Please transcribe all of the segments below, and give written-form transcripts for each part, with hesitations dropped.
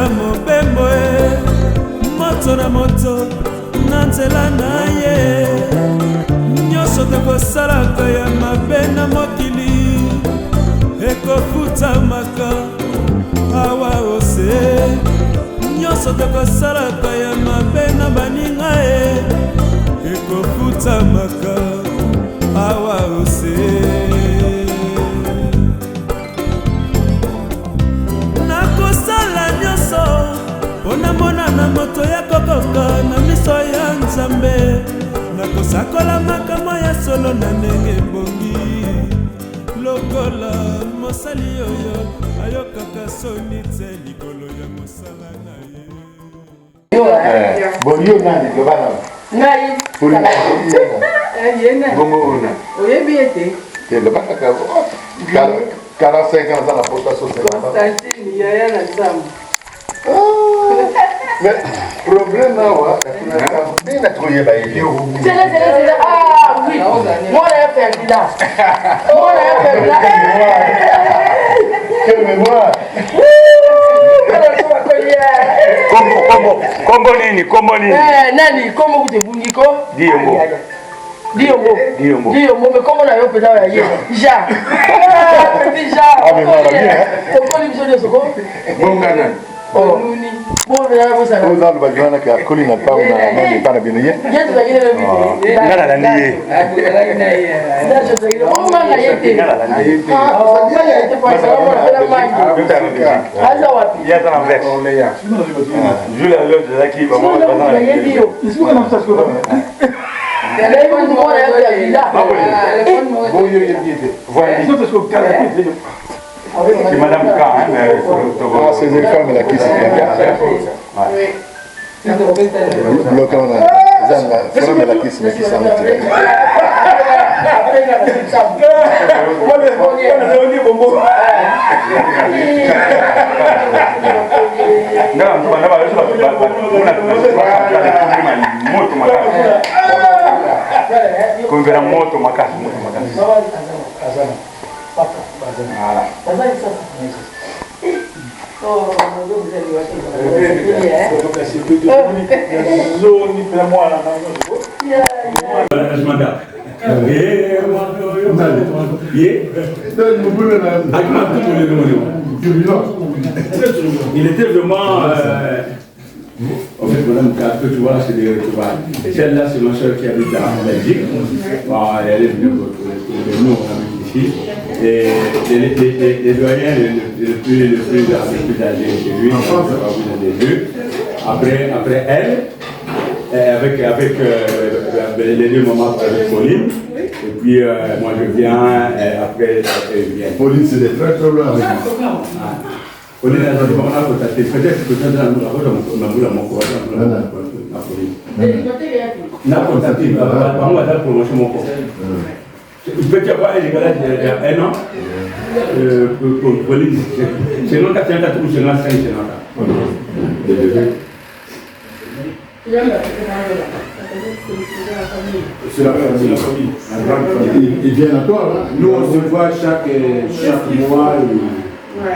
mobembo moto na moto na nzela na ye nyonso tokosalaka ya mabe na mokili ekofutamaka awa ose nyonso tokosalaka ya mabe na baninga ekofutamaka awa ose nakosala nyonso mpona mona na moto ya kokoka na miso ya nzambe nakosakola makambo ya solo na ndenge bongi lokola mosali oyo ayokaka soni te likolo ya mosala na ye. Bon, yo nani lobana ngai pulina yena bongo oyebi ete te lobana ka 45 ans dans la postation Constantine yaya na nzambe mais problème là bien na trouver ba elio oui moi là Ferdinand quelle mémoire Kombo nini? Nani kombo kutebungiko? Diyombo. Mais comment on a eu peut-être à hier? Ja. Petit Ja. Ah mais voilà bien. Pourquoi les besoins de ce quoi? Bon gana. Oh, Nuni. Bon, là, vous savez. Vous avez besoin que la colline n'a pas pas bien hier. Viens de gagner le but. Ngala la niye. Là, je te dis, on m'a gagné. Ngala la niye. Ah, ça y est, pas ça, on va la main. Yuta na bisi. Aza wapi? Ya tana vex. Jula lo de zaki ba mo ba na. Isiku na msako. Téléphone moi là, téléphone moi. Bon yo yété. Voilà. C'est madame K hein. Ah ces femmes là qui se Oui. bloquant là. Zanga, femme là qui se met qui s'en moto makasi. Il était vraiment en fait, madame que tu vois, c'est des retrouvailles. Celle-là, c'est ma soeur qui habite en Belgique. Elle est venue nous, on habite ici. Et les doyens, le plus âgé chez lui, après elle, avec les deux mamans avec Pauline. Et puis moi je viens, après elle vient. Pauline, c'est des frères très loin avec Pauline, elle a dit comment on a contacté. Peut-être que tu as dit on a voulu mon courage. On a contacté, par moi, on a promotion mon courage. Je peux te dire, il y a un an, pour Pauline, c'est non 84 ou c'est non 5, c'est non 4. C'est la famille. Il vient à toi, là. Nous, on se voit chaque mois.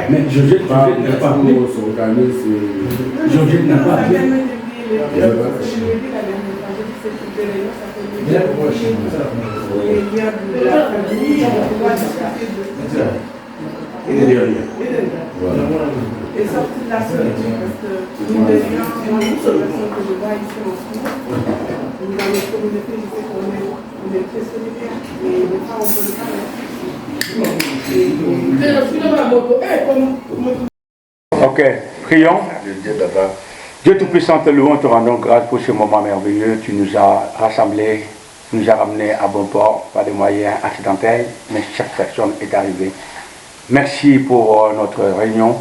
Mais Georgette n'a pas pour s'organiser. Georgette n'a pas. Il est derrière. Et sorti de la solitude, parce que nous devions, moi, une seule personne que je vois ici en ce moment, nous dans notre communauté, je sais qu'on est très solidaires, et des fois on peut le faire. Ok, prions. Dieu Tout-Puissant, te louons, te rendons grâce pour ce moment merveilleux. Tu nous as rassemblés, tu nous as ramenés à bon port par des moyens accidentels, mais chaque personne est arrivée. Merci pour notre réunion.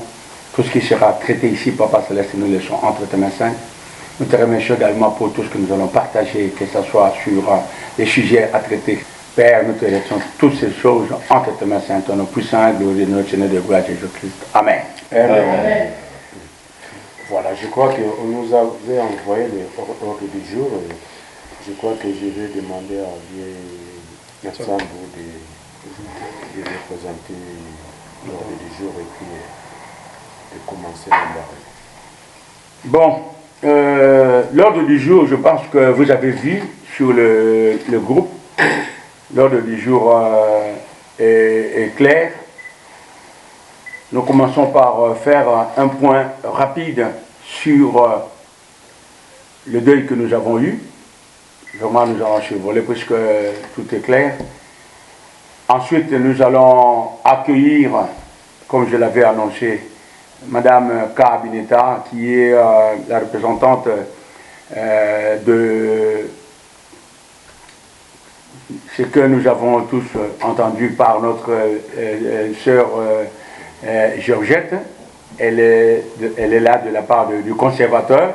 Tout ce qui sera traité ici, Papa Céleste, nous le laissons entre tes mains saintes. Nous te remercions également pour tout ce que nous allons partager, que ce soit sur les sujets à traiter. Père, nous te laissons toutes ces choses entre tes mains saintes, au nom puissant et glorieux de notre Seigneur de gloire Jésus-Christ. Amen. Amen. Voilà, je crois qu'on nous avait envoyé l'ordre du jour. Je crois que je vais demander à Vieux Sambo de représenter l'ordre du jour et puis de commencer l'embarras. Bon, l'ordre du jour, je pense que vous avez vu sur le groupe, l'ordre du jour est clair. Nous commençons par faire un point rapide sur le deuil que nous avons eu. Vraiment, nous allons survoler puisque tout est clair. Ensuite, nous allons accueillir, comme je l'avais annoncé, Madame Kabineta, qui est la représentante de ce que nous avons tous entendu par notre sœur Georgette. Elle est là de la part du conservateur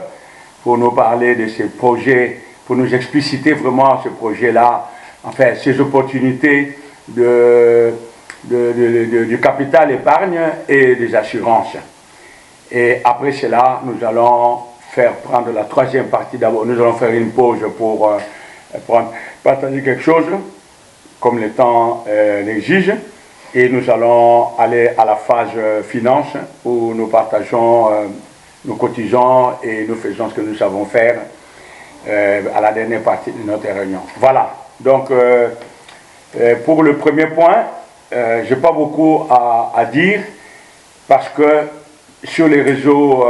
pour nous parler de ces projets, pour nous expliciter vraiment ce projet-là, enfin ces opportunités du capital épargne et des assurances. Et après cela, nous allons faire prendre la troisième partie. D'abord, nous allons faire une pause pour partager quelque chose, comme le temps l'exige. Et nous allons aller à la phase finance, où nous partageons, nous cotisons et nous faisons ce que nous savons faire à la dernière partie de notre réunion. Voilà. Donc, pour le premier point, je n'ai pas beaucoup à dire, parce que sur les réseaux,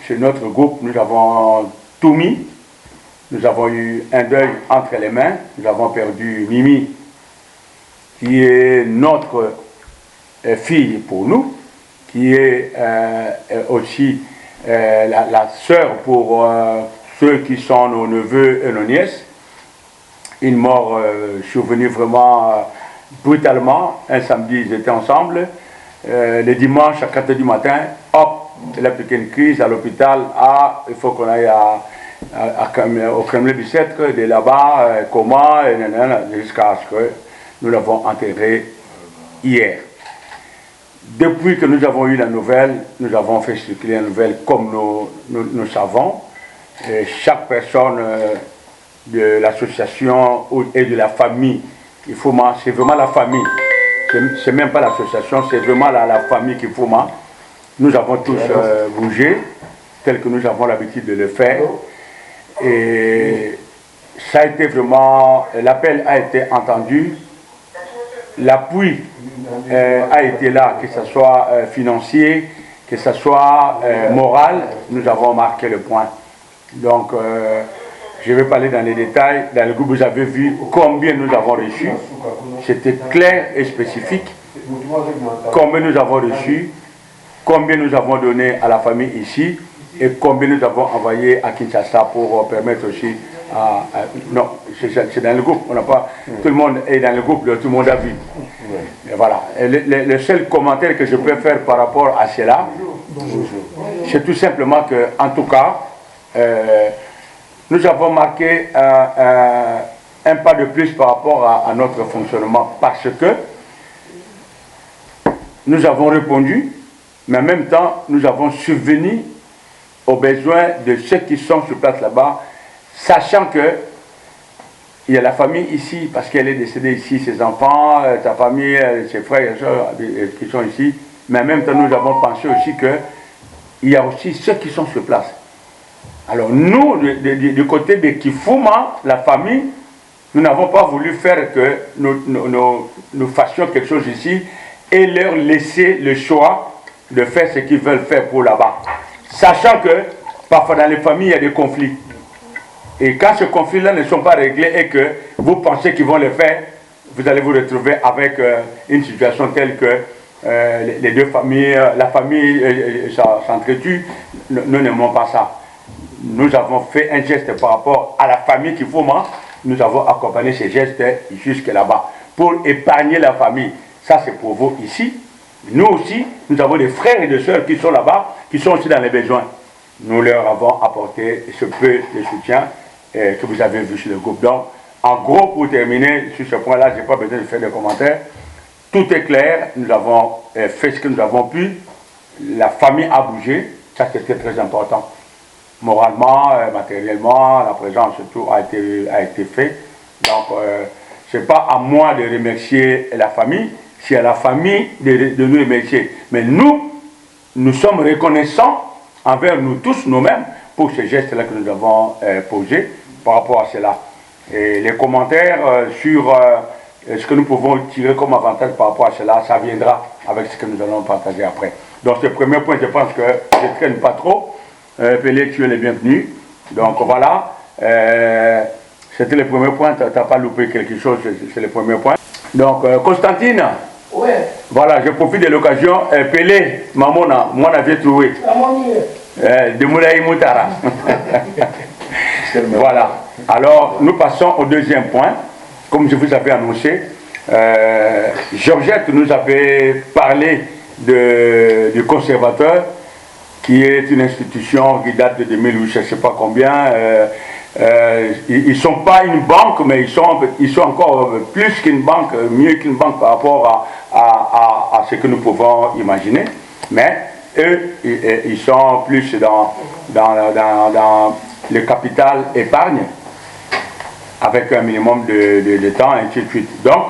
sur notre groupe, nous avons tout mis. Nous avons eu un deuil entre les mains. Nous avons perdu Mimi, qui est notre fille pour nous, qui est aussi la sœur pour ceux qui sont nos neveux et nos nièces. Une mort survenue vraiment brutalement. Un samedi, ils étaient ensemble. Le dimanche, à 4h du matin, hop, elle a piqué une crise à l'hôpital. Ah, il faut qu'on aille au Kremlin du Bicêtre, de là-bas, comment, jusqu'à ce que nous l'avons enterré hier. Depuis que nous avons eu la nouvelle, nous avons fait circuler la nouvelle comme nous savons. Et chaque personne de l'association et de la famille, c'est vraiment la famille. C'est même pas l'association, c'est vraiment la famille qui fourma. Nous avons tous bougé, tel que nous avons l'habitude de le faire. Et ça a été vraiment, l'appel a été entendu. L'appui a été là, que ce soit financier, que ce soit moral, nous avons marqué le point. Donc, je vais parler dans les détails. Dans le groupe, vous avez vu combien nous avons reçu. C'était clair et spécifique. Combien nous avons reçu, combien nous avons donné à la famille ici, et combien nous avons envoyé à Kinshasa pour permettre aussi non, c'est dans le groupe, on n'a pas, tout le monde est dans le groupe, tout le monde a vu. Et voilà. Et le seul commentaire que je peux faire par rapport à cela, c'est tout simplement que, en tout cas, nous avons marqué un pas de plus par rapport à notre fonctionnement, parce que nous avons répondu, mais en même temps, nous avons subvenu aux besoins de ceux qui sont sur place là-bas, sachant que il y a la famille ici, parce qu'elle est décédée ici, ses enfants, sa famille, ses frères et soeurs qui sont ici, mais en même temps, nous avons pensé aussi qu'il y a aussi ceux qui sont sur place. Alors nous, du côté de Kifuma, la famille, nous n'avons pas voulu faire que nous fassions quelque chose ici et leur laisser le choix de faire ce qu'ils veulent faire pour là-bas. Sachant que parfois dans les familles, il y a des conflits. Et quand ces conflits-là ne sont pas réglés et que vous pensez qu'ils vont le faire, vous allez vous retrouver avec une situation telle que les deux familles, la famille s'entretue. Nous n'aimons pas ça. Nous avons fait un geste par rapport à la famille qui faut moi. Nous avons accompagné ces gestes jusque là-bas pour épargner la famille. Ça, c'est pour vous ici. Nous aussi, nous avons des frères et des sœurs qui sont là-bas, qui sont aussi dans les besoins. Nous leur avons apporté ce peu de soutien que vous avez vu sur le groupe. Donc, en gros, pour terminer, sur ce point-là, je n'ai pas besoin de faire de commentaires. Tout est clair, nous avons fait ce que nous avons pu. La famille a bougé, ça c'était très important. Moralement, matériellement, la présence surtout a été faite. Donc, ce n'est pas à moi de remercier la famille, c'est à la famille de nous remercier. Mais nous sommes reconnaissants envers nous tous, nous-mêmes, pour ces gestes-là que nous avons posés par rapport à cela. Et les commentaires sur ce que nous pouvons tirer comme avantage par rapport à cela, ça viendra avec ce que nous allons partager après. Donc ce premier point, je pense que je ne traîne pas trop. Pelé, tu es le bienvenu. Donc voilà, c'était le premier point, tu n'as pas loupé quelque chose, c'est le premier point. Donc Constantine, Ouais. voilà, je profite de l'occasion. Pelé, maman, moi, on avait trouvé. De Moulaï Moutara. Voilà. Alors, nous passons au deuxième point. Comme je vous avais annoncé, Georgette nous avait parlé du conservateur, qui est une institution qui date de 2008, je ne sais pas combien. Ils ne sont pas une banque, mais ils sont encore plus qu'une banque, mieux qu'une banque par rapport à ce que nous pouvons imaginer. Mais eux, ils sont plus dans le capital épargne, avec un minimum de temps, et ainsi de suite. Donc,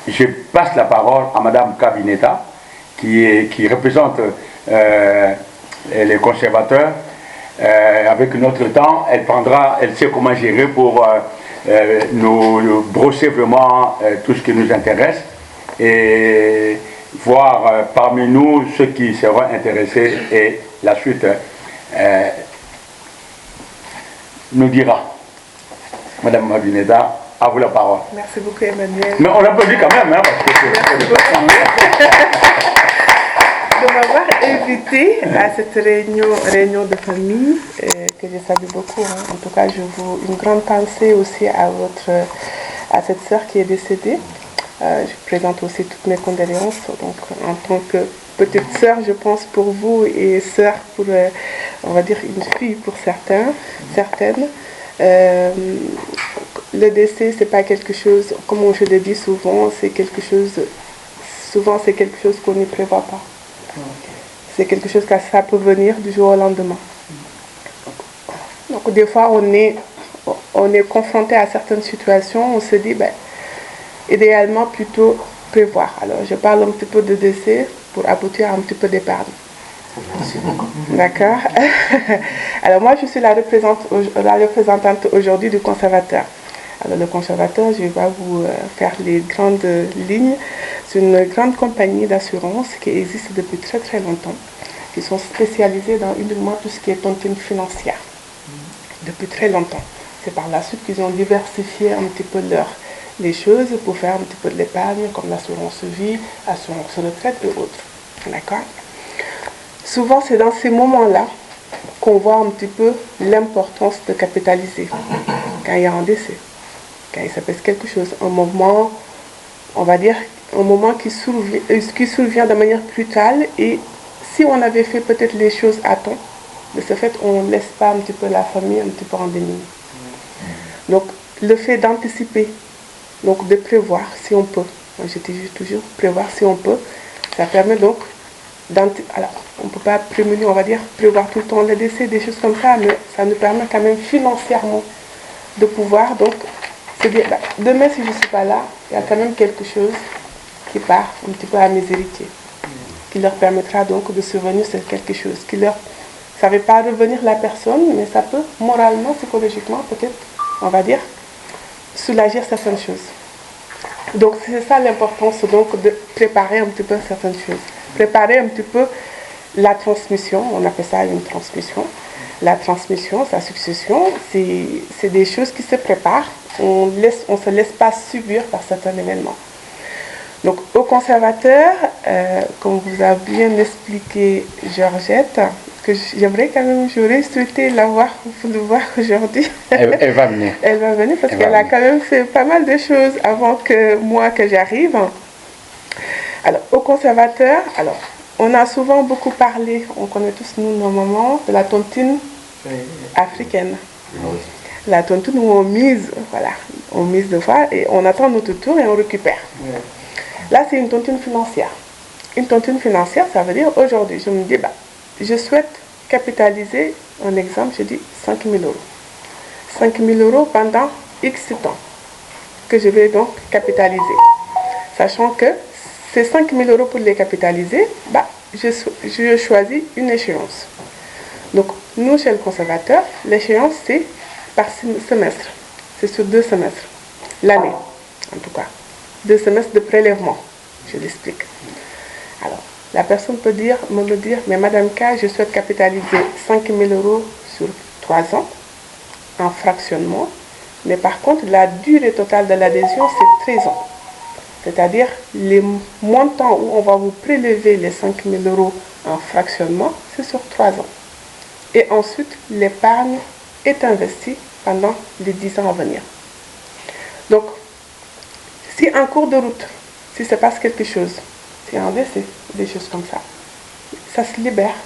je passe la parole à Madame Kabineta, qui représente les conservateurs. Avec notre temps, elle sait comment gérer pour nous brosser vraiment tout ce qui nous intéresse et voir parmi nous ceux qui seront intéressés, et la suite nous dira. Madame Mabineda, à vous la parole. Merci beaucoup, Emmanuel. Mais on l'applaudit quand même, hein, parce de m'avoir invité à cette réunion de famille que je salue beaucoup. Hein. En tout cas, une grande pensée aussi à cette sœur qui est décédée. Je présente aussi toutes mes condoléances. Donc, en tant que petite sœur, je pense pour vous, et sœur pour, on va dire, une fille pour certaines. Le décès, c'est pas quelque chose, comme je le dis souvent, c'est quelque chose qu'on ne prévoit pas. C'est quelque chose que ça peut venir du jour au lendemain. Donc des fois, on est confronté à certaines situations, on se dit, idéalement plutôt prévoir. Alors je parle un petit peu de décès pour aboutir à un petit peu d'épargne. D'accord. Alors moi, je suis la représentante aujourd'hui du conservateur. Alors le conservateur, je vais vous faire les grandes lignes. C'est une grande compagnie d'assurance qui existe depuis très très longtemps, qui sont spécialisés dans uniquement tout ce qui est tontine financière. Depuis très longtemps. C'est par la suite qu'ils ont diversifié un petit peu les choses pour faire un petit peu de l'épargne, comme l'assurance vie, assurance retraite et autres. D'accord. Souvent, c'est dans ces moments-là qu'on voit un petit peu l'importance de capitaliser quand il y a un décès, quand il se passe quelque chose, un moment, on va dire, un moment qui survient de manière brutale, et si on avait fait peut-être les choses à temps, de ce fait, on ne laisse pas un petit peu la famille un petit peu en déni. Donc, le fait d'anticiper, donc de prévoir si on peut, je dis toujours prévoir si on peut, ça permet donc alors, on ne peut pas prévenir, on va dire, prévoir tout le temps le décès, des choses comme ça, mais ça nous permet quand même financièrement de pouvoir, donc, se dire, demain si je ne suis pas là, il y a quand même quelque chose qui part un petit peu à mes héritiers, qui leur permettra donc de survenir sur quelque chose, ça ne veut pas revenir la personne, mais ça peut, moralement, psychologiquement, peut-être, on va dire, soulager certaines choses. Donc, c'est ça l'importance, donc, de préparer un petit peu certaines choses. Préparer un petit peu la transmission, on appelle ça une transmission. La transmission, sa succession, c'est des choses qui se préparent. On ne se laisse pas subir par certains événements. Donc, au conservateur, comme vous a bien expliqué Georgette, que j'aimerais quand même, j'aurais souhaité le voir aujourd'hui. Elle va venir. Elle va venir parce qu'elle a quand même fait pas mal de choses avant que j'arrive. Alors, au conservateur, on a souvent beaucoup parlé, on connaît tous nous nos mamans, de la tontine africaine. La tontine où on mise de fois et on attend notre tour et on récupère. Là, c'est une tontine financière. Une tontine financière, ça veut dire aujourd'hui, je me dis, je souhaite capitaliser, un exemple, je dis 5 000 euros. 5 000 euros pendant X temps que je vais donc capitaliser. Sachant que ces 5 000 euros pour les capitaliser, je choisis une échéance. Donc, nous, chez le conservateur, l'échéance, c'est par semestre. C'est sur 2 semestres. L'année, en tout cas. 2 semestres de prélèvement. Je l'explique. Alors, la personne peut me dire, mais Madame K, je souhaite capitaliser 5 000 € sur 3 ans en fractionnement. Mais par contre, la durée totale de l'adhésion, c'est 13 ans. C'est-à-dire, les montants où on va vous prélever les 5 000 € en fractionnement, c'est sur 3 ans. Et ensuite, l'épargne est investie pendant les 10 ans à venir. Donc, si en cours de route, si se passe quelque chose, si un décès, des choses comme ça, ça se libère.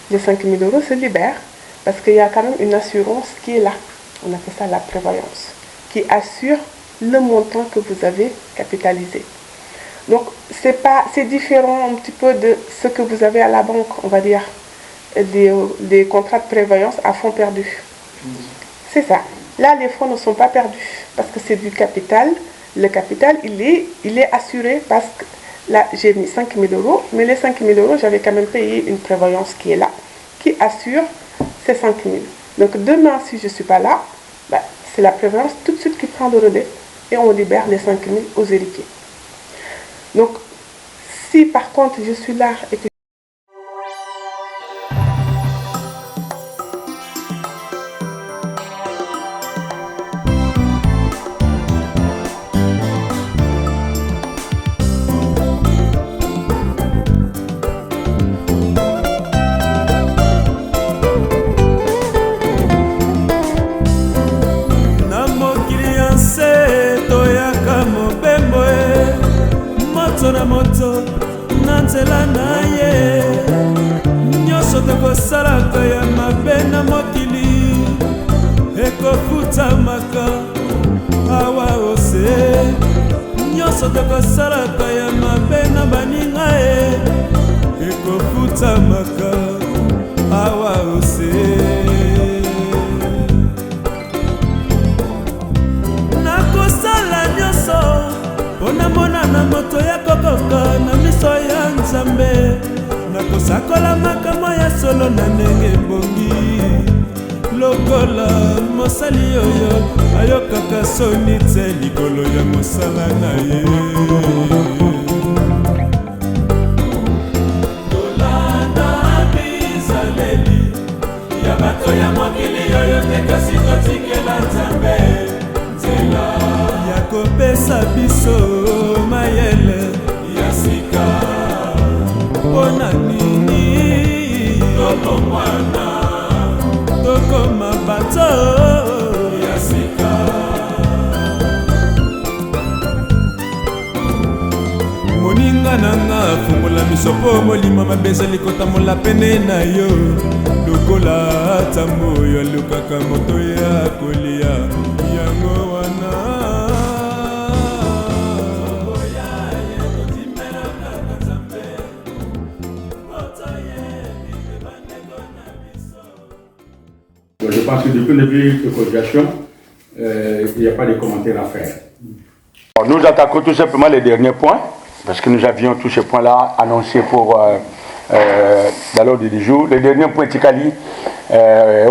Les 5 000 € se libèrent parce qu'il y a quand même une assurance qui est là. On appelle ça la prévoyance, qui assure le montant que vous avez capitalisé. Donc, c'est différent un petit peu de ce que vous avez à la banque, on va dire, des contrats de prévoyance à fonds perdus. C'est ça. Là, les fonds ne sont pas perdus parce que c'est du capital. Le capital, il est assuré parce que là, j'ai mis 5 000 €, mais les 5 000 €, j'avais quand même payé une prévoyance qui est là, qui assure ces 5 000. Donc, demain, si je ne suis pas là, c'est la prévoyance tout de suite qui prend le relais et on libère les 5 000 aux héritiers. Donc, si par contre, je suis là et que moto na nzela na ye nyonso tokosalaka ya mabe na mokili ekofutamaka awa ose nyonso tokosalaka ya mabe na baninga ye ekofutamaka awa ose nakosala nyonso mpona mona na moto ya kokoka na miso ya nzambe nakosakola makambo ya solo na ndenge ebongi lokola mosali oyo ayokaka soni te likolo ya mosala na ye tolanda bizaleli ya bato ya mokili oyo te kasi totikela nzambe nzela kopesa biso mayele ya sika mpona nini tokongwana tokoma bato ya sika moninga nanga fungola miso mpo molimo mabeza likotamola pene na yo lokola tambo oyo alukaka moto ya kolia yango wana je pense que depuis le début de cotisation, il n'y a pas de commentaires à faire. Nous attaquons tout simplement les derniers points, parce que nous avions tous ces points-là annoncés pour dans l'ordre du jour. Les derniers points, Tikali, le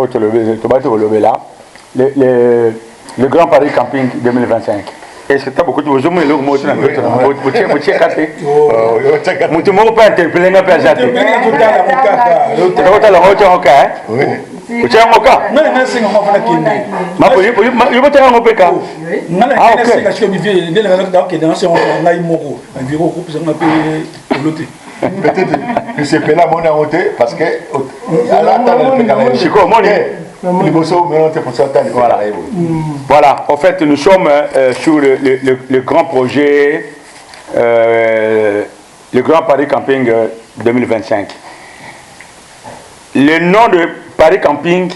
Grand Paris Camping 2025. Et c'est beaucoup de choses, mais le mot est un peu peut-être que c'est là mon anoté parce que voilà, en fait nous sommes sur le grand projet le Grand Paris Camping 2025. Le nom de Paris Camping,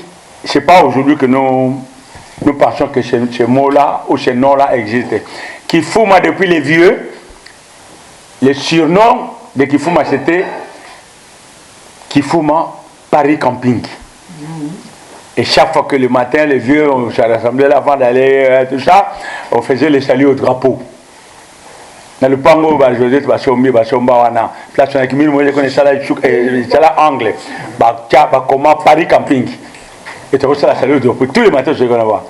c'est pas aujourd'hui que nous pensons que ce mot-là ou ce nom-là existe. Kifuma depuis les vieux, le surnom de Kifuma c'était Kifuma Paris Camping. Et chaque fois que le matin, les vieux, on se rassemblait là avant d'aller, tout ça, on faisait les saluts au drapeau. na le pango ba Joseph ba somba wana place na kimi mo connaît ça là anglais ba tia ba comment Paris camping et tu ça la salut pour tous les matins je connais voir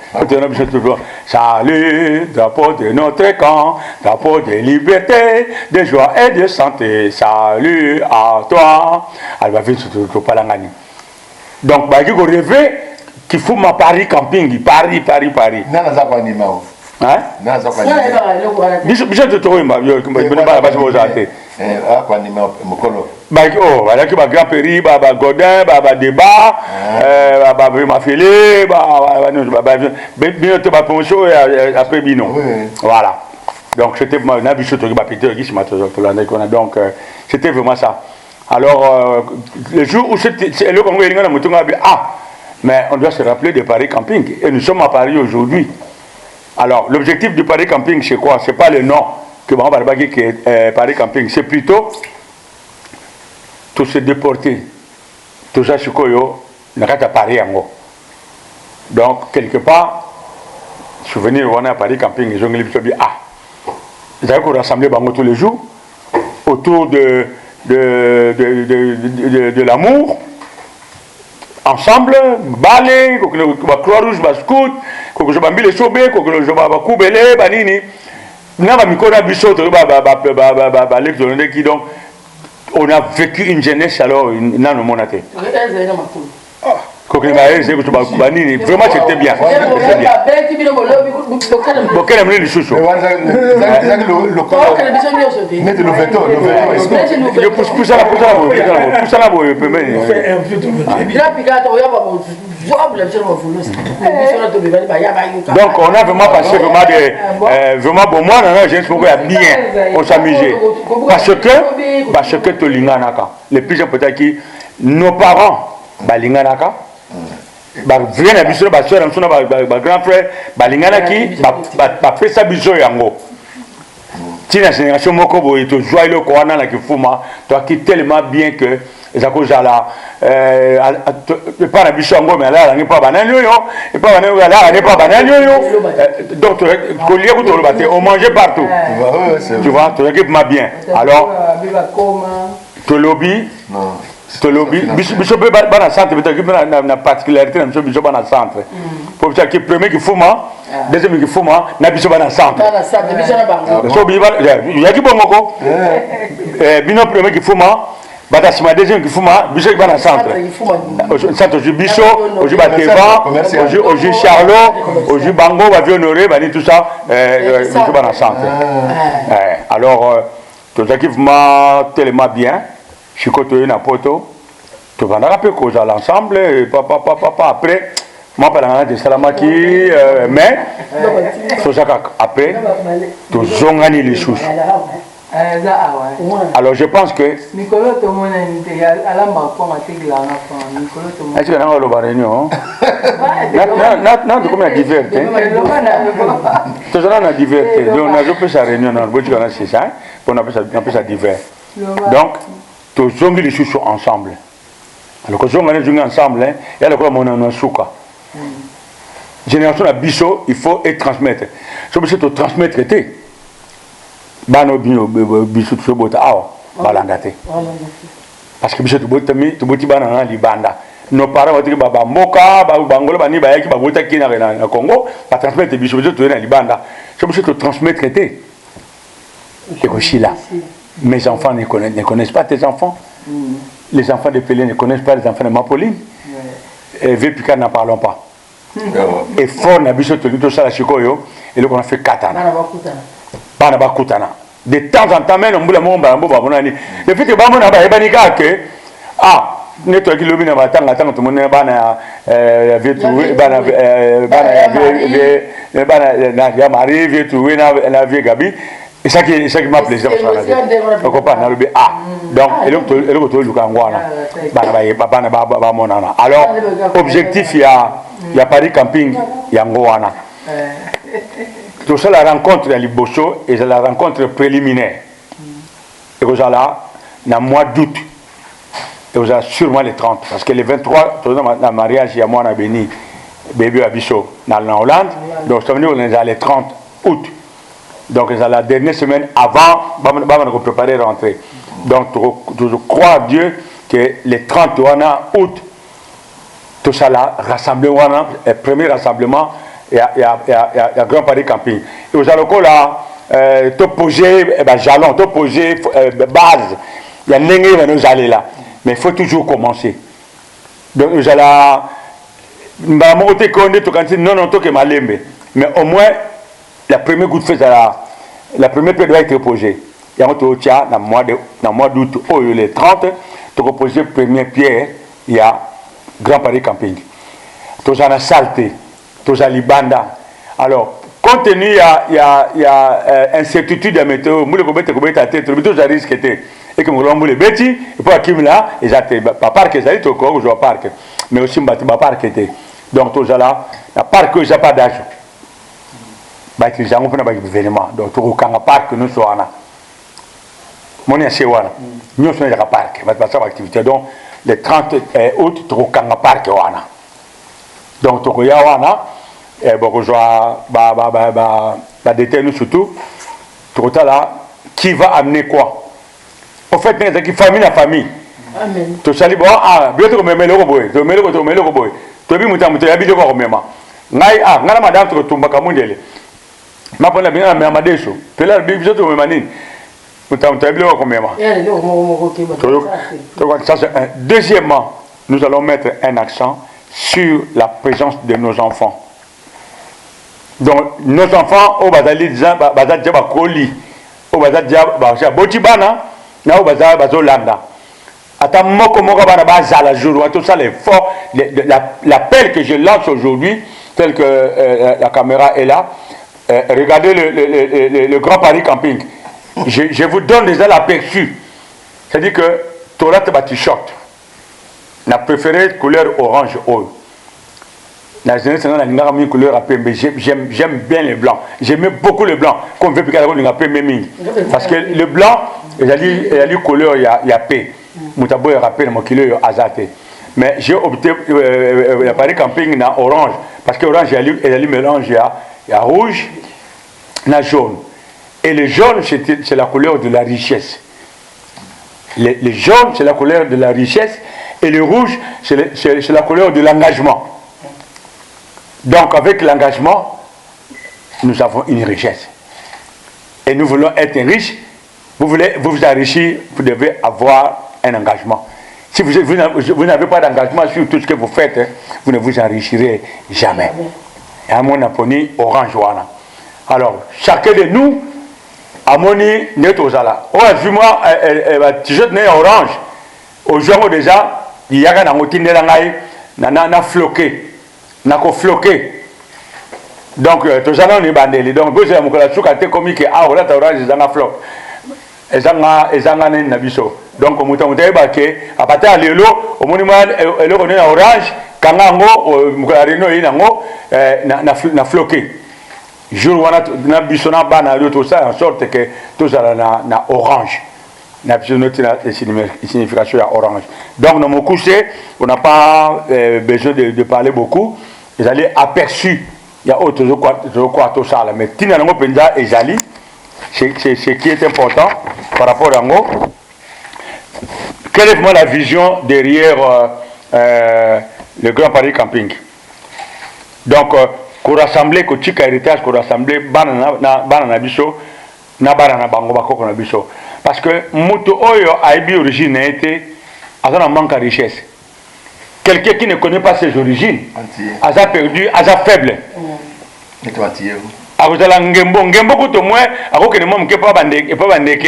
salut drapeau de notre camp, drapeau de liberté, de joie et de santé, salut à toi. Elle va venir sur Palangani. Donc bah je rêve qu'il faut ma Paris camping, Paris. Nana za kwa nimao. Hein? Nana za kwa nimao. Bisho de toi ma yo ba ba bo zate. Kwa nimao mokolo. Bah oh, voilà que ba grand péri, ba Godin, ba débat, ba ma félé, ba bien te ba poncho après bino. Voilà. Donc c'était ma bicho to ba péter qui m'a donc c'était vraiment ça. Alors le jour où c'est le Congo il a mais on doit se rappeler de Paris Camping et nous sommes à Paris aujourd'hui. Alors l'objectif du Paris Camping c'est quoi? C'est pas le nom que Paris Camping, c'est plutôt tout se déporter, tout ça c'est quoi n'a qu'à Paris en gros. Donc quelque part, souvenir on est à Paris Camping, ils ont dit ils avaient rassemblé tous les jours autour de l'amour, ensemble, balai, Croix-Rouge, scout, que je bambi les sobé, que je koubele, banini, n'a mikona biso donc on a vécu une jeunesse alors n'a no monaté. Vraiment c'était bien. Donc on a vraiment passé vraiment bon moi bien on s'amusait parce que to linganaka les plus importants qui nos parents balinganaka viens à biso ba soeur ba grand frère balingana ki ba pesa biso yango tina génération moko boye to joyeux ko wana na kifuma to qui tellement bien que ezako la pas na biso yango mais là pas banani yo et pas banani là n'est pas banani yo donc collier ko to le baté on mangeait partout tu vois tu équipe ma bien alors to lobby non Tolobi, biso be bana centre peut-être na particularité na biso bana centre. Pour ça que premier qui fuma, deuxième qui fuma, na biso bana centre. Bana centre, biso na bango. So bi ba, ya ki bongo ko. Bino premier qui fuma, bata sima deuxième qui fuma, biso bana centre. Centre du biso, oji bateva, oji Charlot, oji bango va honorer, bani tout ça, biso bana centre. Alors tout ça qui fuma tellement bien. Je suis côté na poto, tu vas rappeler cause à l'ensemble, papa, après, moi, pendant des salamaki, mais, tout ça après, tu zongani les choses. Alors je pense que. Est-ce que nous avons la réunion? Non, comme la diversité. Tout ça, on a diversité. Donc, on a fait sa réunion, on a fait ça divers. Donc, tous les choses ensemble. Alors que les gens ensemble, il y a le quoi mon souka. Génération à biso, il faut et transmettre. Si vous êtes transmettre, bano bino biso to bota awa balangate. Parce que biso to boti bana na libanda. Nos parents ont dit baba moka, bangolo bani ba ki ba bota ki na Congo, ba transmettre biso to na libanda. Si vous êtes transmettre été. Et aussi là. Mes enfants ne connaissent pas tes enfants. Les enfants de Pelé ne connaissent pas les enfants de Mapoline. Et Vépika n'en parlons pas. Et fort n'a biso tout ça la chikoyo et donc on a fait katana. Pas na kutana. De temps en temps même on boula momba bonani. Le fait que ba mona ba ebanika que neto ki lobi na batanga tanga to mona bana vetu bana na ya mari vetu na vie gabi. Et ça qui m'a plaisir sur la vie. On comprend, on a le B. Donc, et l'autre, le Kangwana. Alors, objectif, il y a Paris Camping, il y a Ngwana. Tout ça, la rencontre à Liboso, et c'est la rencontre préliminaire. Et vous allez là, dans le mois d'août, et vous avez sûrement les 30. Parce que les 23, dans le mariage, il y a moi, on a béni, bébé Abisso, dans la Hollande. Donc, ça veut dire qu'on est à les 30 août. Donc, c'est la dernière semaine avant, on va préparer la rentrée. Donc, je crois à Dieu que les 30 août, tout ça là, le premier rassemblement, il y a Grand Paris Camping. Et aux allocaux là, tout projet, jalon, tout projet, base, il y a n'engagé nous aller là. Mais il faut toujours commencer. Donc, nous allons, mais au moins, la première goutte fait la première pierre doit être posée. Il y a un autre dans le mois d'août, les 30, tu as posé la première pierre, il y a Grand Paris Camping. Tu as Salté, tu as Libanda. Alors, compte tenu il y a incertitude de la météo, tu as risque et que nous les bêtis, et pour qui là, ils ont pas parc, ils ont encore joué parc, mais aussi un parc était. Donc, tu as là, la parc, il n'y a pas d'âge. Les gens ont fait un événement, donc tu as un parc, nous sommes là. Mon est nous sommes à parc, activité. Donc, le 30 août, tu as un parc. Donc, tu as un et bon, je vais déterminer surtout, tu as là, qui va amener quoi? En fait, c'est famille à famille. Amen. Tu sais, bon, bientôt, tu mets le robot, tu mets le robot, tu mets le robot, madame, tu retombes à Kamundele. Ma bonne bien, mais ma décho. Tu l'as bien, tu me manines. Deuxièmement, nous allons mettre un accent sur la présence de nos enfants. Donc, nos enfants, au Bazali, Bazal Djaba Koli, au Bazal Djaba Botibana, au Bazal Bazolanda. Attends, la jour, tout ça, l'effort, l'appel que je lance aujourd'hui, tel que la caméra est là, regardez le Grand Paris Camping. Je vous donne déjà l'aperçu. C'est-à-dire que tu auras tes t-shirt. La préférée couleur orange haut. La une couleur à PMB. J'aime bien le blanc. J'aime beaucoup le blanc. Comme veut piquer la PMB. Parce que le blanc, il a une couleur, il y a P. Moutabo est rappelé, mon kilo est azaté. Mais j'ai opté pour le Paris Camping dans orange. Parce que orange, il y a le mélange, il y a rouge, il y a jaune. Et le jaune, c'est la couleur de la richesse. Le jaune, c'est la couleur de la richesse. Et le rouge, c'est la couleur de l'engagement. Donc, avec l'engagement, nous avons une richesse. Et nous voulons être riches. Vous voulez vous enrichir, vous devez avoir un engagement. Si vous n'avez pas d'engagement sur tout ce que vous faites, vous ne vous enrichirez jamais. Et à mon apponi, orange. Alors, chacun de nous, à mon net aux ala. Oh, dis-moi, t-shirt n'est orange. Au jour déjà, il y a un outil n'a floqué. N'a qu'au floqué. Donc, tout ça, on est bandé. Donc, vous avez un soukaté comique. Ah, voilà, t'as orange, ils ont un flop. Ils ont un nabiso. Donc, on a débarqué. À partir de l'élo, au monument, on est orange. Quand on a floqué. Jour où on a bisona bana tout ça en sorte que tout ça na orange na signification à orange. Donc dans mon coucher on n'a pas besoin de parler beaucoup. Ils allaient aperçu il y a autre je crois tout ça là mais tina nango penza ezali c'est ce qui est important par rapport à moi. Quelle est vraiment la vision derrière le Grand Paris Camping? Donc qu'on rassemble ko tika héritage qu'on rassemble bana biso na bana bango bakoko na biso parce que moto oyo aibi origine était azana manque de richesse. Quelqu'un qui ne connaît pas ses origines a perdu, a faible. Et toi tiens akuzala ngembo kuto mwe akokene mo mke pa bandeke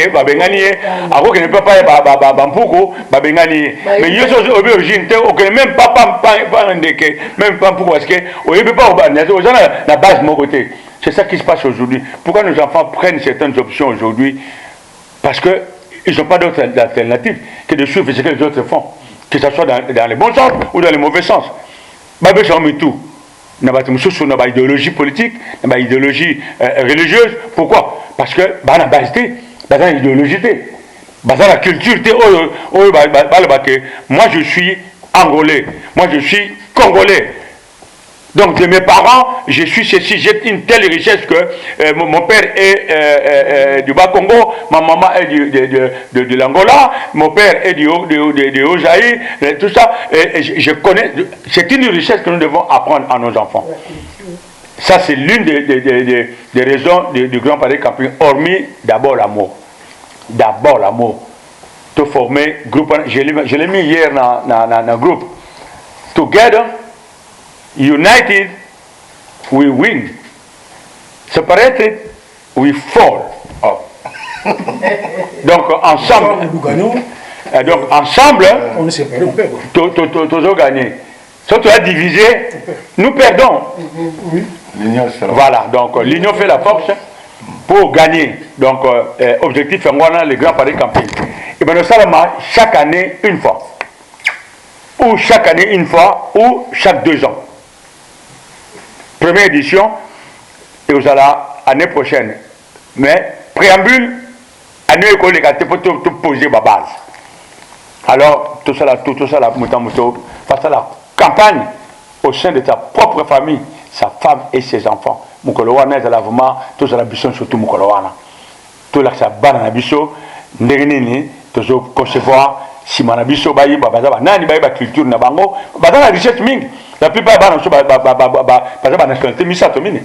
babengani akokene papa bampuko babengani mais yeso obi origine te okene même papa ndeke même pas pourquoi parce que oyebi pas ozana la base mon côté. C'est ça qui se passe aujourd'hui. Pourquoi nos enfants prennent certaines options aujourd'hui? Parce que ils n'ont pas d'autre alternative que de suivre ce que les autres font, que ce soit dans le bon sens ou dans le mauvais sens. Babé tout. N'a pas idéologie politique, n'a pas idéologie religieuse. Pourquoi? Parce que la base la idéologie, la culture, moi je suis angolais, moi je suis congolais. Donc de mes parents, je suis ceci, j'ai une telle richesse que mon père est du Bas-Congo, ma maman est de l'Angola, mon père est du Haut-Zaïre, tout ça. Et je connais, c'est une richesse que nous devons apprendre à nos enfants. Ça, c'est l'une des raisons du Grand Paris Camping, hormis d'abord l'amour. D'abord l'amour. Te former, groupe, je l'ai mis hier dans le groupe. Together, united, we win. Separated, we fall. Oh. Donc ensemble, nous gagnons. Donc ensemble, On est séparés, on perd. tous gagner. Si tu as divisé, nous perdons. Oui. Voilà, donc l'union fait la force pour gagner. Donc objectif, on a le Grand Paris Camping. Et bien nous sommes chaque année une fois. Ou chaque année une fois, ou chaque 2 ans. Première édition, et vous allez l'année prochaine. Mais préambule, année école pour tout poser ma base. Alors, tout ça, face à la campagne au sein de ta propre famille, sa femme et ses enfants. Mukolowana est vraiment tout ça la biso surtout Mukolowana. Tout là ça ban na biso, ndengeni toujours concevoir si manabiso bayi baza nani bayi ba culture na bango, baza la richesse mingi. La plupart ba na so ba nationalité misato mine.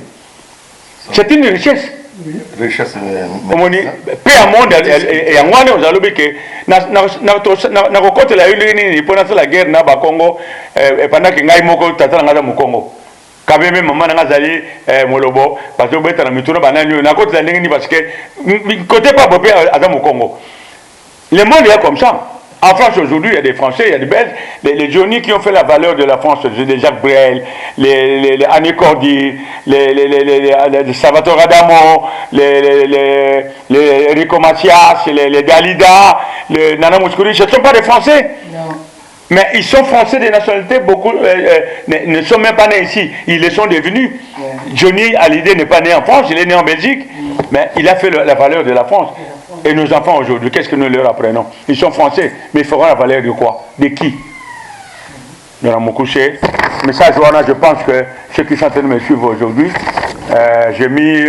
C'est une richesse. Richesse. Paix à monde et en wane aux alobé que na côté la une pour la guerre na ba Congo pendant que ngai moko tata na mu Congo. Kabeme maman na ngazali molobo parce que beta na mituna banani na côté la ndenge parce que côté pas bopé à mu Congo. Le monde est comme ça. En France aujourd'hui, il y a des Français, il y a des Belges, les Johnny qui ont fait la valeur de la France, les Jacques Brel, les Annie Cordy, les Salvatore Adamo, les Enrico Macias, les Dalida, les Nana Mouskouri, ce ne sont pas des Français. Non. Mais ils sont Français de nationalité, beaucoup ne sont même pas nés ici, ils le sont devenus. Ouais. Johnny Hallyday n'est pas né en France, il est né en Belgique, mais il a fait la valeur de la France. Et nos enfants aujourd'hui, qu'est-ce que nous leur apprenons? Ils sont français, mais ils feront la valeur de quoi? De qui? Nous allons me coucher. Mais ça, je pense que ceux qui sont en train de me suivre aujourd'hui, j'ai mis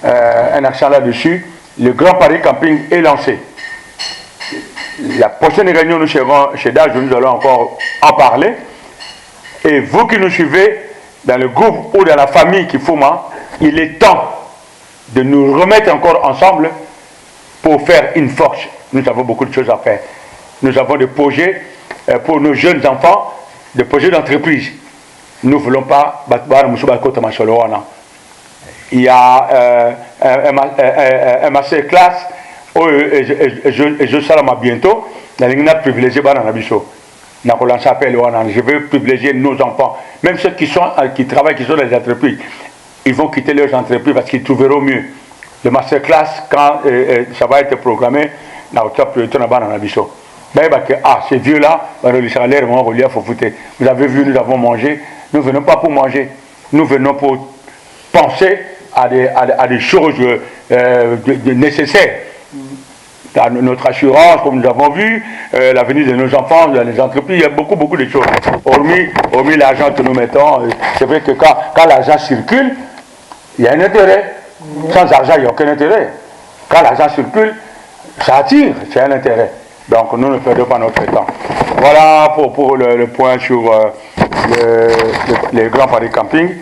un accent là-dessus. Le Grand Paris Camping est lancé. La prochaine réunion, nous serons chez Dage, nous allons encore en parler. Et vous qui nous suivez dans le groupe ou dans la famille qui Fouma, il est temps de nous remettre encore ensemble pour faire une force. Nous avons beaucoup de choses à faire. Nous avons des projets pour nos jeunes enfants, des projets d'entreprise. Nous ne voulons pas... Il y a un masterclass et je serai bientôt dans les privilégiés je veux privilégier nos enfants. Même ceux qui travaillent, qui sont dans les entreprises, ils vont quitter leurs entreprises parce qu'ils trouveront mieux. Le masterclass, quand ça va être programmé, ces vieux-là, vous avez vu, nous avons mangé. Nous ne venons pas pour manger. Nous venons pour penser à des choses nécessaires. À notre assurance, comme nous avons vu, l'avenir de nos enfants, dans les entreprises, il y a beaucoup de choses. Hormis l'argent que nous mettons, c'est vrai que quand l'argent circule, il y a un intérêt. Sans argent, il n'y a aucun intérêt. Quand l'argent circule, ça attire, c'est un intérêt. Donc nous ne perdons pas notre temps. Voilà pour le point sur les Grands Paris Camping.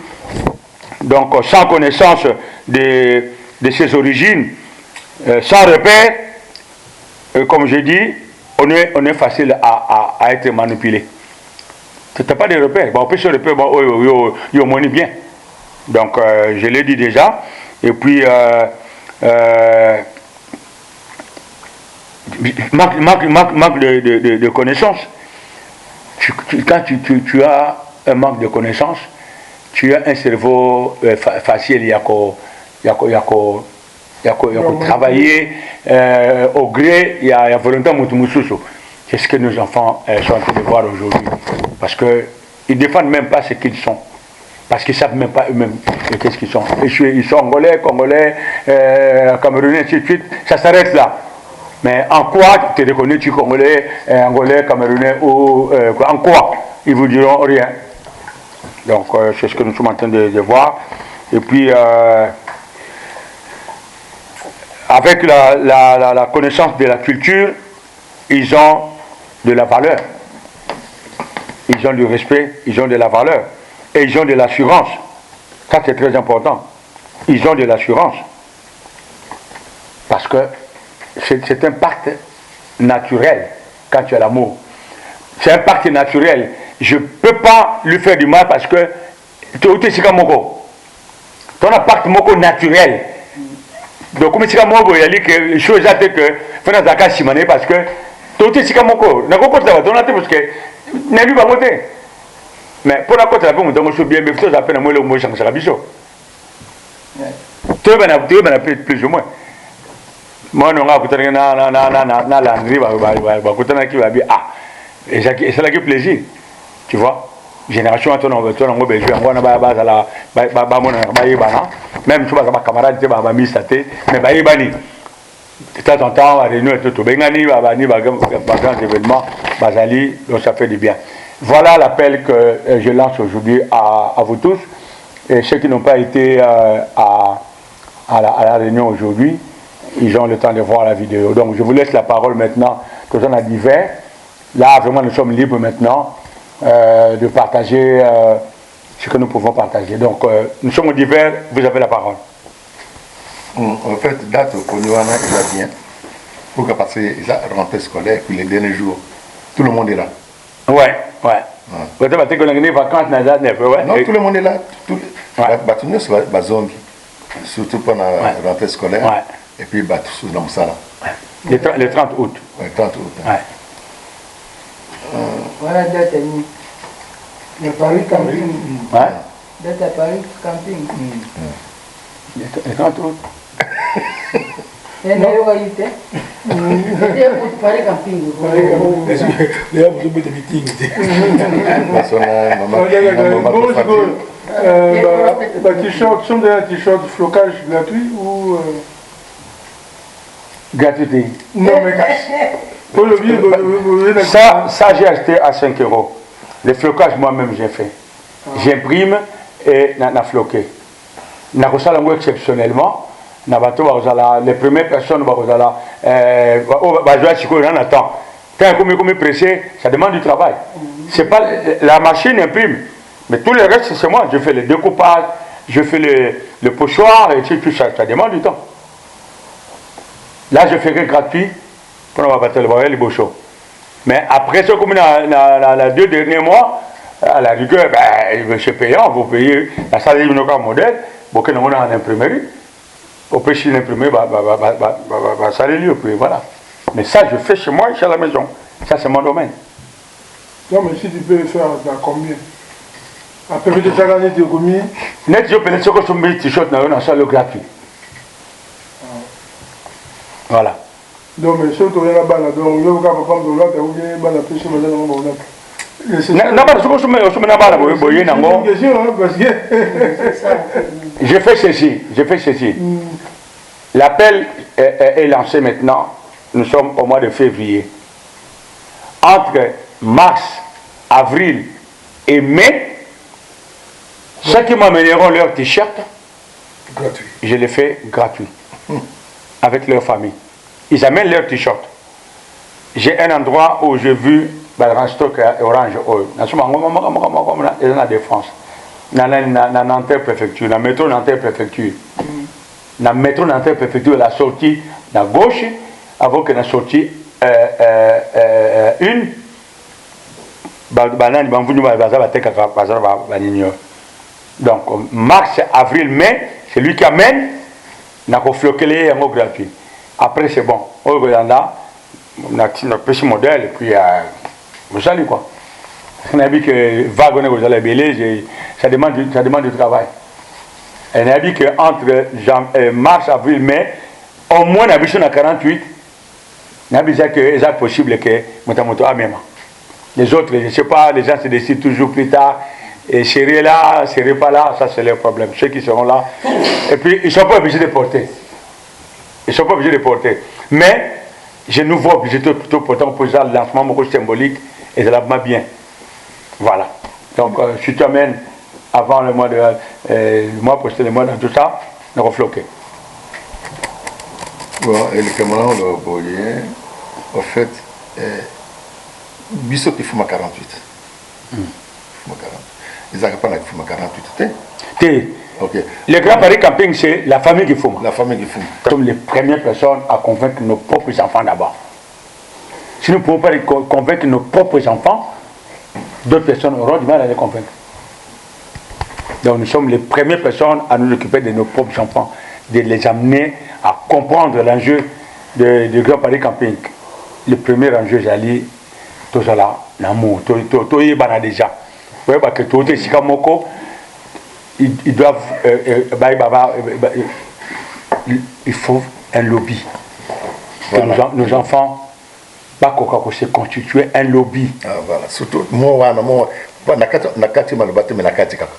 Donc sans connaissance de ses origines, sans repère, comme je dis, on est facile à être manipulé. Tu n'as pas de repères. Bon, on peut se repérer, il monnaie bien. Donc je l'ai dit déjà. Et puis, manque de connaissances. Quand tu as un manque de connaissances, tu as un cerveau facile, il y a travailler au gré, il y a volonté Moutoumoussousou. C'est ce que nos enfants sont en train de voir aujourd'hui. Parce qu'ils ne défendent même pas ce qu'ils sont. Parce qu'ils ne savent même pas eux-mêmes qu'est-ce qu'ils sont. Ils sont angolais, congolais, camerounais, ainsi de suite. Ça s'arrête là. Mais en quoi tu reconnais, tu congolais, angolais, camerounais ou en quoi? Ils vous diront rien. Donc c'est ce que nous sommes en train de voir. Et puis avec la connaissance de la culture, ils ont de la valeur. Ils ont du respect, ils ont de la valeur. Et ils ont de l'assurance. Ça c'est très important. Ils ont de l'assurance. Parce que c'est un pacte naturel quand tu as l'amour. C'est un pacte naturel. Je ne peux pas lui faire du mal parce que tu es comme Moko. Tu as un pacte Moko naturel. Donc, comme tu es Moko, il y a des choses que tu fais dans ta simane parce que tu es comme Moko. Tu n'as pas parce que tu n'as pas monté. Mais pour la côte, tu as bien, mais tu as peine à moi le mot change la bicho. Tu es plus ou moins. Moi, je suis et c'est là que plaisir. Tu vois, génération à ton nom, même si tu as un camarade, tu as mis sa tête, mais de temps en temps, à réunion, tout grands événements, donc ça fait du bien. Voilà l'appel que je lance aujourd'hui à vous tous. Et ceux qui n'ont pas été à la réunion aujourd'hui, ils ont le temps de voir la vidéo. Donc je vous laisse la parole maintenant, que j'en ai divers. Là, vraiment, nous sommes libres maintenant de partager ce que nous pouvons partager. Donc, nous sommes divers, vous avez la parole. En fait, date pour nous, il va bien. Pour passer la rentrée scolaire, puis les derniers jours, tout le monde est là. Ouais. Peut-être que les vacances, non, tout le monde est là. Tout le zombie, surtout pendant la rentrée scolaire. Ouais. Et puis, sous dans ça. Le 30 août. Oui, 30 août. Ouais. Voilà, date à nous. Le Paris camping. Ouais. Date à Paris camping. Le 30 août. C'est une réalité. Paris camping. D'ailleurs, vous avez des meetings. T-shirt, sont des t-shirts flocage gratuit ou Gratuité. non, mais ça j'ai acheté à 5 €. Les flocages, moi-même, j'ai fait. J'imprime et n'a floqué. N'a pas ça exceptionnellement. Les premières personnes, comme pressé, ça demande du travail. C'est pas la machine imprime, mais tout le reste, c'est moi. Je fais le découpage, je fais le pochoir et tout ça. Ça demande du temps. Là, je ferai gratuit pour ne pas battre les bochons. Mais après ça, comme dans les 2 derniers mois, à la rigueur, c'est payant, vous payez la salle de notre modèle, beaucoup de monde en imprimerie. Au péché l'imprimé, ça les lieux, puis voilà. Mais ça, je fais chez moi, chez la maison. Ça, c'est mon domaine. Non, mais si tu peux le faire, dans combien? Après, de chaque année, tu as combien? Net, je peux le faire sur mes t-shirts, dans un salle gratuit. Voilà. Donc, mais si tu as la balle, donc, je vais pas prendre l'autre, tu as oublié la balle, après, je vais aller dans l'autre. Je fais ceci. L'appel est lancé maintenant. Nous sommes au mois de février. Entre mars, avril et mai, ceux qui m'amèneront leur t-shirt, je les fais gratuit. Avec leur famille. Ils amènent leur t-shirt. J'ai un endroit où j'ai vu le stock orange. Dans la défense. Dans la Nanterre préfecture. Dans le métro Nanterre préfecture. Dans le métro Nanterre préfecture, la sortie à gauche, avant que la sortie une. Donc, mars, avril, mai, c'est lui qui amène. N'a pas floqué les mots gratuits. Après, c'est bon. Au Rwanda, on a un petit modèle, et puis vous savez quoi. On a dit que wagonner vous allez belé, ça demande du travail. Et on a dit qu'entre mars, avril, mai, au moins on a besoin de 48. On a besoin que c'est possible que moto même. Les autres, je ne sais pas, les gens se décident toujours plus tard. Et serrer là, serrer pas là, ça c'est leur problème. Ceux qui seront là. Et puis, ils ne sont pas obligés de porter. Ils ne sont pas obligés de porter. Mais, je nous vois obligés de plutôt porter un peu le lancement beaucoup symbolique et ça l'a bien. Voilà. Donc, si tu amènes avant le mois prochain, le mois dans tout ça, on va floquer. Bon, et le Cameroun, le Bolien, en fait, Bissot qui fume à 48. Ils n'arrivent pas à fumer à 48. Okay. Le Grand Paris Camping, c'est la famille qui fume. La famille qui fume. Nous sommes les premières personnes à convaincre nos propres enfants d'abord. Si nous ne pouvons pas convaincre nos propres enfants, d'autres personnes auront du mal à les convaincre. Donc nous sommes les premières personnes à nous occuper de nos propres enfants, de les amener à comprendre l'enjeu du Grand Paris Camping. Le premier enjeu, j'allais, tout ça là, l'amour, tout est déjà. Vous voyez que tout est sikamoko. Ils doivent, il faut un lobby. Voilà. Que nos enfants, pas se constituer un lobby. Ah, voilà, surtout, moi, nakati malobate mais nakati kaka.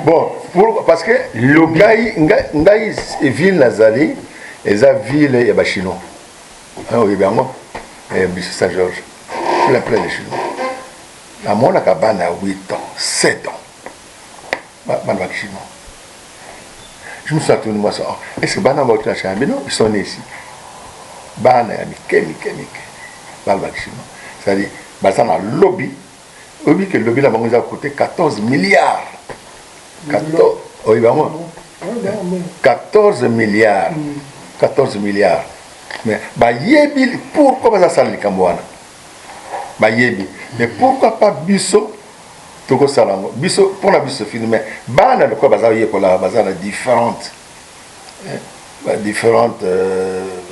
Bon, parce que ngai ville nazali, eza ville ya ba chinois. Oui, bien moi, Bissot Saint-Georges, plein de chinois. La mona kabana a 8 ans, 7 ans. Chinois. Je me suis tourné moi ça. Est-ce que Bana va au Chinois? Mais non, ils sont nés ici. Bana a mis Balbak chinois. C'est-à-dire, ça a un lobby. Lobby que le lobby là a coûté 14 milliards. 14 milliards. 14 milliards. Mais yebi pourquoi ça le Cambouana? Yebi. Mais pourquoi pas Bissot Togo Salango Bissot pour la Bissot film mais bana de quoi bazaye pour la bazar différentes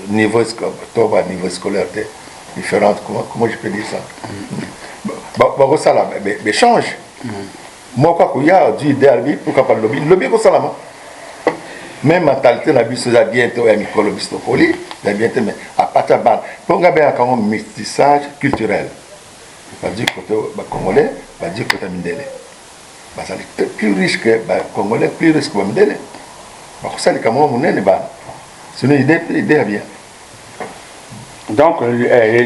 niveaux scolaires différentes comment je peux dire ça bon ça là mais change moi quoi qu'il y a du idéal pourquoi pas le lobby pour ça là même mentalité na Bissot a bientôt un micro Bissot poli bientôt mais à partir ban pour gaber un métissage culturel. Va dire que les Congolais, va dire que les Mindélé. C'est plus riche que les Congolais, plus riche que les Mindélé. C'est le Cameroun, c'est une idée bien. Donc,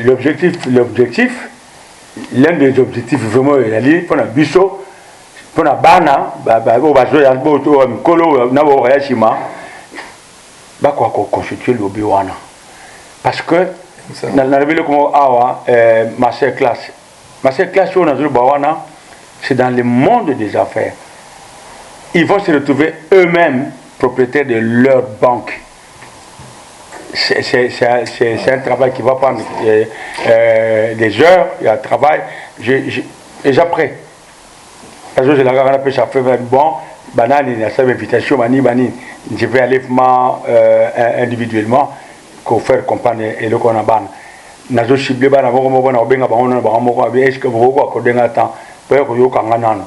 l'objectif, l'un des objectifs vraiment, il pour la Bissot, pour la Bana, constituer le lobby. Parce que, dans la ville comme masterclass, c'est dans le monde des affaires. Ils vont se retrouver eux-mêmes propriétaires de leur banque. C'est un travail qui va prendre des heures, il y a un travail. Et j'apprends. Parce que je la peu ça fait bon, banane, il y a cette invitation, je vais aller individuellement pour faire comprendre et le qu'on a ban. Nazo ciblé bana moko moko na obenga bango na bango moko abi est-ce que vous ko denga temps pour ko yoka ngana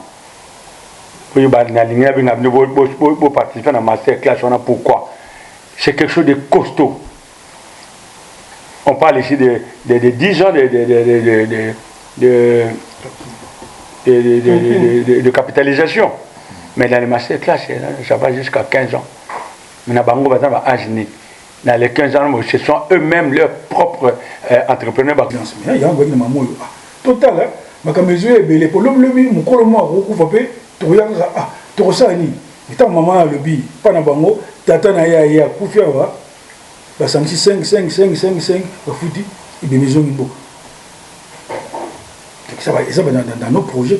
oui ba na ligne bi na bo participer na master class on a pourquoi c'est quelque chose de costaud. On parle ici de 10 ans de capitalisation, mais dans les master class ça va jusqu'à 15 ans. Mais na bango ba ta âge ni dans les 15 ans, ce sont eux-mêmes leurs propres entrepreneurs. Il y a un peu total, ma mesure est belle. Pour l'homme, mon colombo, recouvre, tu regardes, tu ressens, et ta maman a le bi, pas na bango, tata na ya, koufia va, bah, 5, bah, fouti, et des maisons nimbo. Ça va, dans nos projets,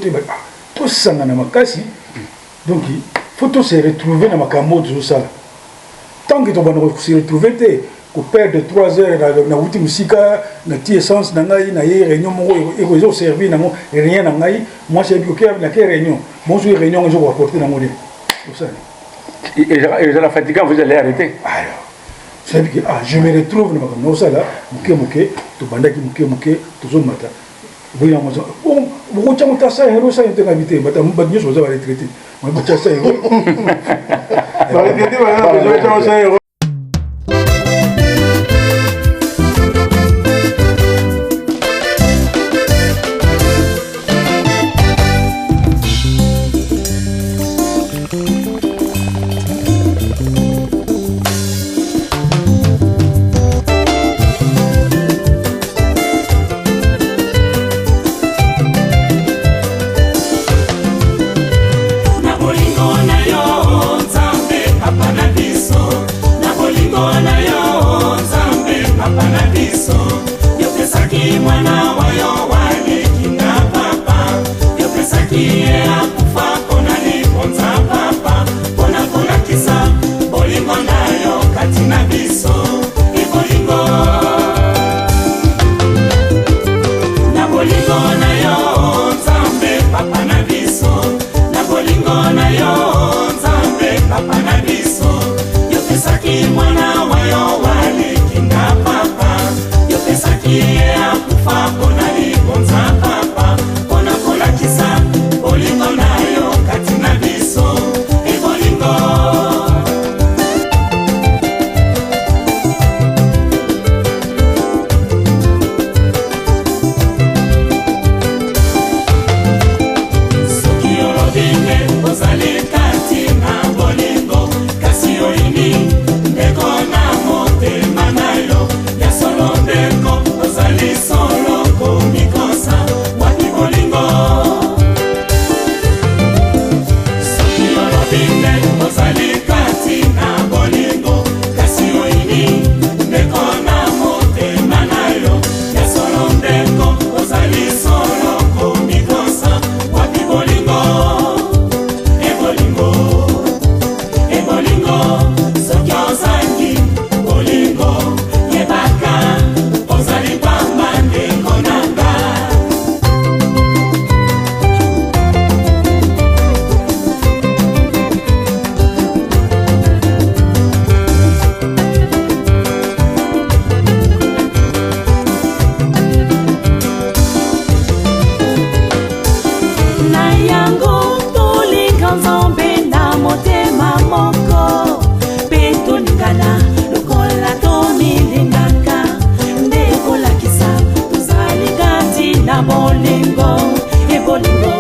tout ça, dans ma casse, donc il faut tous se retrouver dans ma camo de ça. Tant que tu vas se retrouver, tu perds 3 heures dans la musique, dans la essence, dans la réunion, et servir, rien dans la moi c'est bloqué avec la réunion. Moi je suis réunion, je vais apporter dans mon modèle. Et la fatigue, vous allez arrêter. Je me retrouve dans ça là, mouké, tu bandes qui mouké, tout ça matin. Vous voyez, vous avez ça, héros, ça, il est invité, mais tu as dit que vous avez retraité. Moi, je ça, héros. na bolingo ebolingo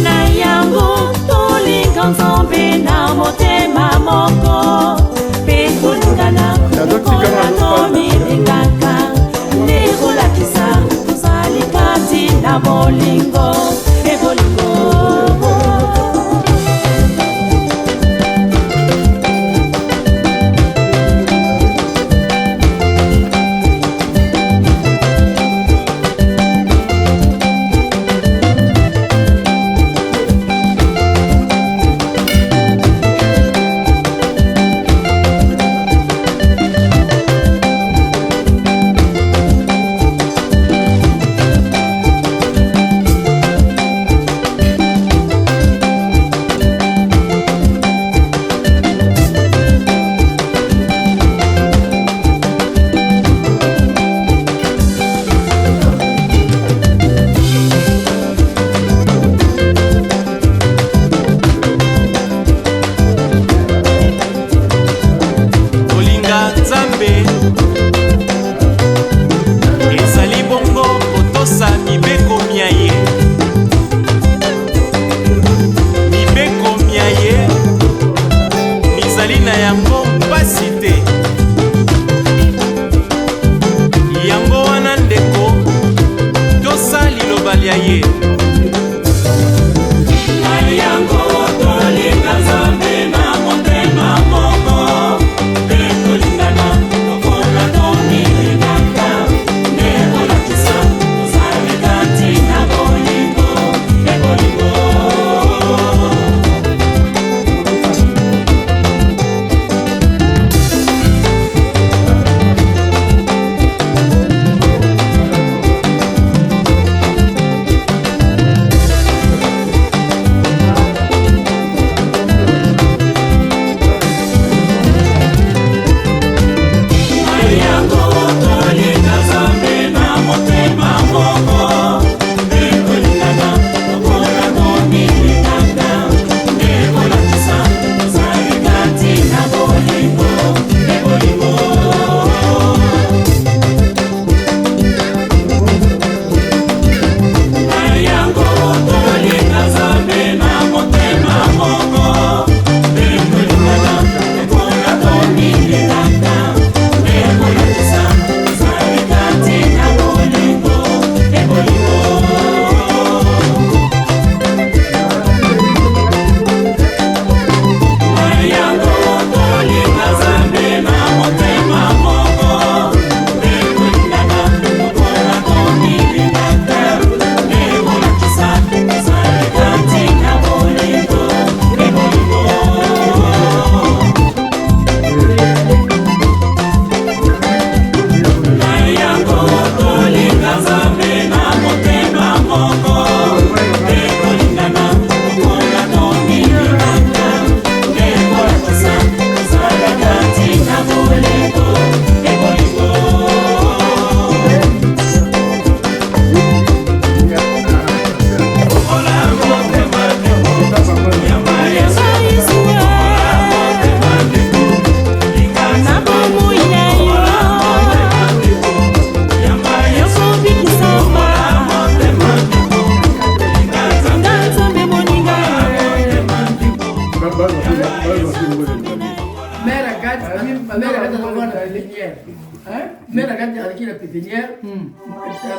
na yango tolinga nzambe na motema moko mpe tolingana kola tomilingaka nde kolakisa tozali kati na bolingo ebolingo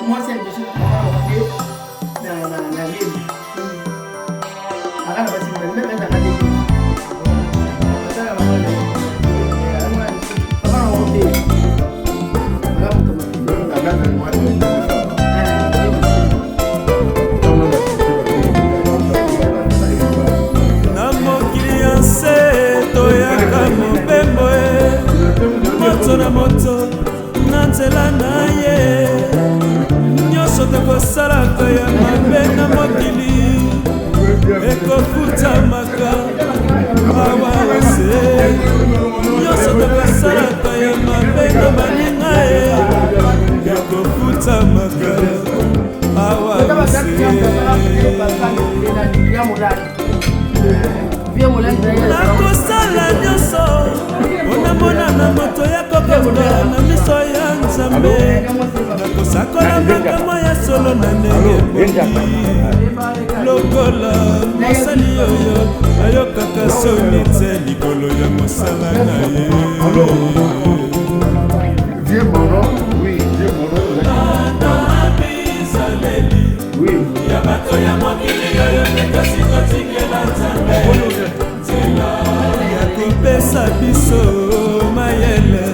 Moi, c'est une chose dans la ville. moto na nzela na ye nyonso tokosalaka ya mabe na mokili ekofutamaka awa ose nyonso tokosalaka ya mabe na baninga ye ekofutamaka awa ose nakosala nyonso mpona mona na moto ya na miso ya nzambe nakosakola makambo ya solo na ndenge bongi lokola mosali oyo ayokaka soni te likolo ya mosala na ye ya bato ya mokili oyo nekasi kotikela nzambe nzela ya kopesa biso mayele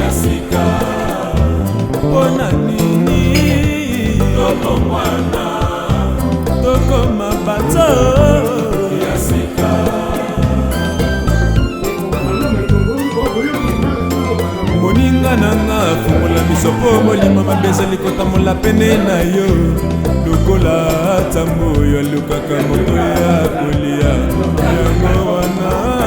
ya sika mpona nini tokomwana tokoma bato ya sika moninga nanga fungola miso mpo molimo mabeza likotamola pene na yo lokola tambo oyo alukaka moto ya kolia yango wana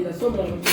la somme